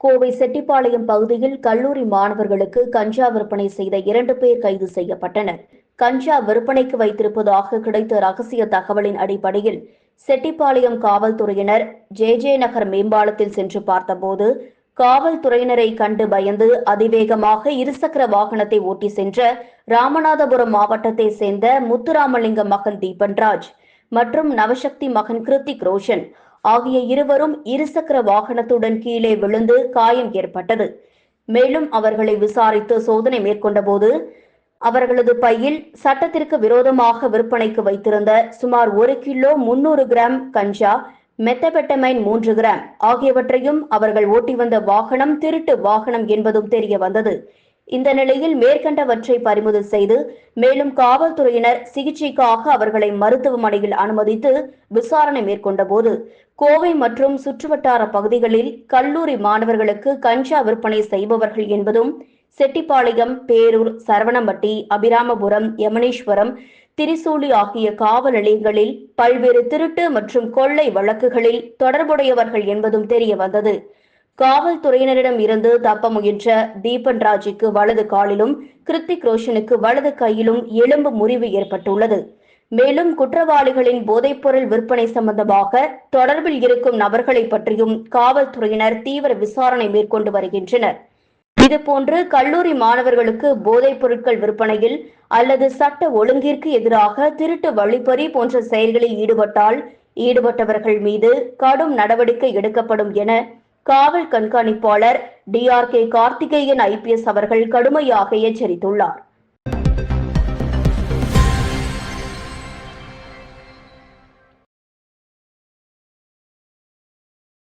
கோவை செட்டிப்பாளையம் பகுதியில் கல்லூரி மாணவர்களுக்கு கஞ்சா விற்பனை செய்த 2 பேர் கைது செய்யப்பட்டனர். கஞ்சா விற்பனைக்கு வைத்திருப்பதாக கிடைத்த ரகசிய தகவலின் அடிப்படையில் செட்டிப்பாளையம் காவல்துறையினர் ஜே நகர் மேம்பாலத்தில் சென்று பார்த்தபோது, காவல்துறையினரை கண்டு பயந்து அதிவேகமாக இருசக்கர வாகனத்தை ஓட்டி சென்ற ராமநாதபுரம் மாவட்டத்தை சேர்ந்த முத்துராமலிங்கம் மகன் தீபன்ராஜ் மற்றும் நவசக்தி மகன் கிருத்திக் ரோஷன் ஆகிய இருவரும் இருசக்கர வாகனத்துடன் கீழே விழுந்து காயம் ஏற்பட்டது. மேலும் அவர்களை விசாரித்து சோதனை மேற்கொண்டபோது அவர்களது பையில் சட்டத்திற்கு விரோதமாக விற்பனைக்கு வைத்திருந்த சுமார் 1 கிலோ 300 கிராம் கஞ்சா, மெத்தபெட்டமைன் 3 கிராம் ஆகியவற்றையும் அவர்கள் ஓட்டி வந்த வாகனம் திருட்டு வாகனம் என்பதும் தெரிய வந்தது. இந்த நிலையில் மேற்கண்டவற்றை பறிமுதல் செய்து மேலும் காவல்துறையினர் சிகிச்சைக்காக அவர்களை மருத்துவமனையில் அனுமதித்து விசாரணை மேற்கொண்டபோது, கோவை மற்றும் சுற்றுவட்டார பகுதிகளில் கல்லூரி மாணவர்களுக்கு கஞ்சா விற்பனை செய்பவர்கள் என்பதும் செட்டிப்பாளையம், பேரூர், சரவணம்பட்டி, அபிராமபுரம், யமனேஸ்வரம், திரிசூலி ஆகிய காவல் நிலையங்களில் பல்வேறு திருட்டு மற்றும் கொள்ளை வழக்குகளில் தொடர்புடையவர்கள் என்பதும் தெரிய வந்தது. காவல்துறையினரிடம் இருந்து தப்ப முயன்ற தீபன்ராஜுக்கு வலது காலிலும், கிருத்திக் ரோஷனுக்கு வலது கையிலும் எலும்பு முறிவு ஏற்பட்டுள்ளது. மேலும் குற்றவாளிகளின் போதைப்பொருள் விற்பனை சம்பந்தமாக தொடர்பில் இருக்கும் நபர்களை பற்றியும் காவல்துறையினர் தீவிர விசாரணை மேற்கொண்டு வருகின்றனர். இதுபோன்று கல்லூரி மாணவர்களுக்கு போதைப் பொருட்கள் விற்பனையில் அல்லது சட்ட ஒழுங்கிற்கு எதிராக திருட்டு வழிப்பறி போன்ற செயல்களில் ஈடுபட்டவர்கள் மீது கடும் நடவடிக்கை எடுக்கப்படும் என காவல் கண்காணிப்பாளர் DRK கார்த்திகேயன் IPS அவர்கள் கடுமையாக எச்சரித்துள்ளார்.